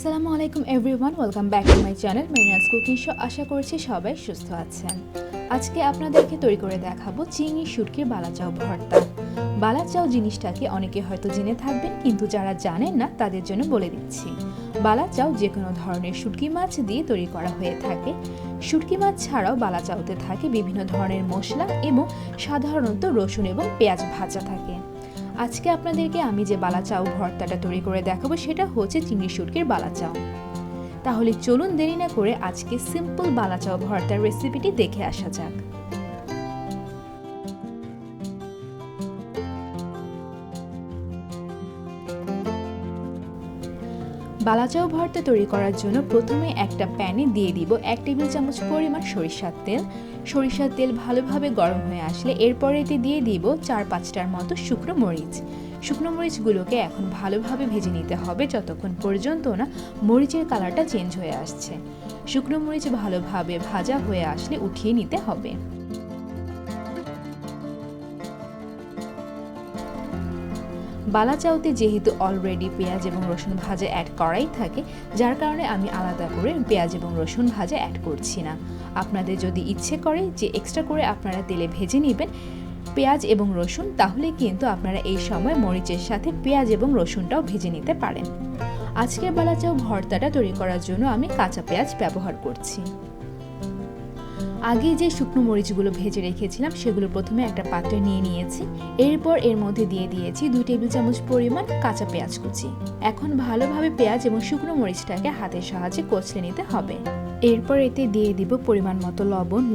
আসসালামু আলাইকুম everyone, welcome back to my channel Marina's cooking show. আশা করছি সবাই সুস্থ আছেন। আজকে আপনাদেরকে তৈরি করে দেখাবো চিংড়ি শুটকির বালাচাও ভর্তা। বালাচাও জিনিসটাকে অনেকে হয়তো জেনে থাকবেন, কিন্তু যারা জানেন না তাদের জন্য বলে দিচ্ছি। বালাচাও যে কোনো ধরনের শুটকি মাছ দিয়ে তৈরি করা হয়ে থাকে। শুটকি মাছ ছাড়াও বালাচাওতে থাকে বিভিন্ন ধরনের মশলা এবং সাধারণত রসুন এবং পেঁয়াজ ভাজা থাকে। আজকে আপনাদেরকে আমি যে বালাচাও ভর্তাটা তৈরি করে দেখাবো সেটা হচ্ছে চিংড়ি শুটকির বালাচাও। তাহলে চলুন দেরি না করে আজকে সিম্পল বালাচাও ভর্তার রেসিপিটি দেখে আসা যাক। বালাচাও ভর্তা তৈরি করার জন্য প্রথমে একটা প্যানে দিয়ে দিব 1 টেবিল চামচ পরিমাণ সরিষার তেল। সরিষার তেল ভালোভাবে গরম হয়ে আসলে এরপরে এতে দিয়ে দিব 4-5টার মতো শুকনো মরিচ। শুকনো মরিচগুলোকে এখন ভালোভাবে ভেজে নিতে হবে যতক্ষণ পর্যন্ত না মরিচের কালারটা চেঞ্জ হয়ে আসছে। শুকনো মরিচ ভালোভাবে ভাজা হয়ে আসলে উঠিয়ে নিতে হবে। বালাচাওতে যেহেতু অলরেডি পেঁয়াজ এবং রসুন ভাজা অ্যাড করাই থাকে, যার কারণে আমি আলাদা করে পেঁয়াজ এবং রসুন ভাজা অ্যাড করছি না। আপনাদের যদি ইচ্ছে করে যে এক্সট্রা করে আপনারা তেলে ভেজে নেবেন পেঁয়াজ এবং রসুন, তাহলে কিন্তু আপনারা এই সময় মরিচের সাথে পেঁয়াজ এবং রসুনটাও ভেজে নিতে পারেন। আজকের বালাচাও ভর্তাটা তৈরি করার জন্য আমি কাঁচা পেঁয়াজ ব্যবহার করছি। আগে যে শুকনো মরিচগুলো ভেজে রেখেছিলাম সেগুলো প্রথমে একটা পাত্রে নিয়ে নিয়েছি। এরপর এর মধ্যে দিয়ে দিয়েছি 2 টেবিল চামচ পরিমাণ কাঁচা পেঁয়াজ কুচি। এখন ভালোভাবে পেঁয়াজ এবং শুকনো মরিচটাকে হাতের সাহায্যে কচলে নিতে হবে। এরপর এতে দিয়ে দিব পরিমাণ মতো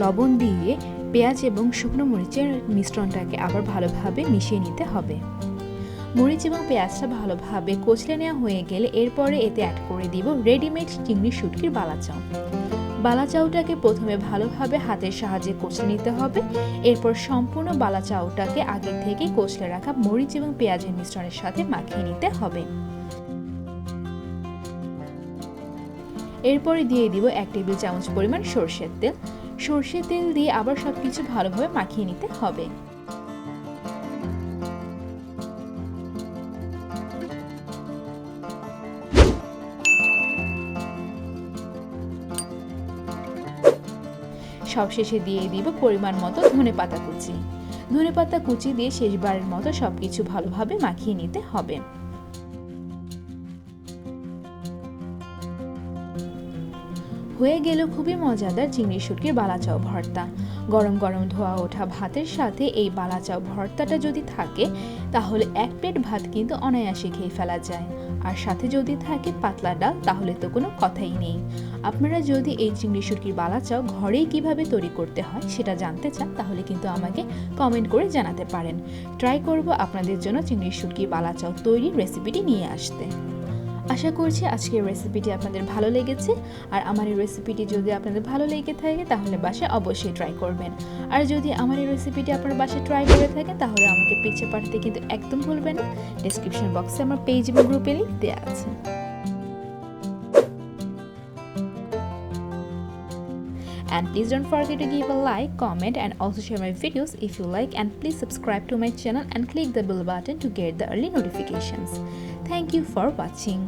লবণ দিয়ে পেঁয়াজ এবং শুকনো মরিচের মিশ্রণটাকে আবার ভালোভাবে মিশিয়ে নিতে হবে। মরিচ এবং পেঁয়াজটা ভালোভাবে কচলে নেওয়া হয়ে গেলে এরপরে এতে অ্যাড করে দিব রেডিমেড চিংড়ি শুটকির বালাচাও। বালাচাওটাকে প্রথমে ভালোভাবে হাতের সাহায্যে কচলে নিতে হবে। এরপর সম্পূর্ণ বালাচাওটাকে আগে থেকে কচলে রাখা মরিচ এবং পেঁয়াজের মিশ্রণের সাথে মাখিয়ে নিতে হবে। এরপরে দিয়ে দিব 1 টেবিল চামচ পরিমাণ সরষের তেল। সরষের তেল দিয়ে আবার সবকিছু ভালোভাবে মাখিয়ে নিতে হবে। সবশেষে দিয়ে দিব পরিমাণ মতো ধনেপাতা কুচি। ধনেপাতা কুচি দিয়ে শেষবারের মতো সবকিছু ভালোভাবে মাখিয়ে নিতে হবে। হয়ে গেল খুবই মজাদার চিংড়ি শুটকির বালাচাও ভর্তা। গরম গরম ধোয়া ওঠা ভাতের সাথে এই বালাচাও ভর্তাটা যদি থাকে তাহলে 1 প্লেট ভাত কিন্তু অনায়াসে খেয়ে ফেলা যায়। আর সাথে যদি থাকে পাতলা ডাল তাহলে তো কোনো কথাই নেই। আপনারা যদি এই চিংড়ি শুটকির বালাচাও ঘরেই কিভাবে তৈরি করতে হয় সেটা জানতে চান তাহলে কিন্তু আমাকে কমেন্ট করে জানাতে পারেন। ট্রাই করব আপনাদের জন্য চিংড়ি শুটকির বালাচাও তৈরির রেসিপিটি নিয়ে আসতে। আশা করছি আজকের রেসিপিটি আপনাদের ভালো লেগেছে। আর আমার এই রেসিপিটি যদি আপনাদের ভালো লেগে থাকে তাহলে বাসায় অবশ্যই ট্রাই করবেন। আর যদি আমার এই রেসিপিটি আপনার বাসায় ট্রাই করে থাকেন তাহলে আমাকে পিকচার পাঠাতে কিন্তু একদম ভুলবেন না। ডেসক্রিপশন বক্সে আমার পেজ এবং গ্রুপে লিংক দেওয়া আছে। And please don't forget to give a like, comment and also share my videos if you like, and please subscribe to my channel and click the bell button to get the early notifications. Thank you for watching.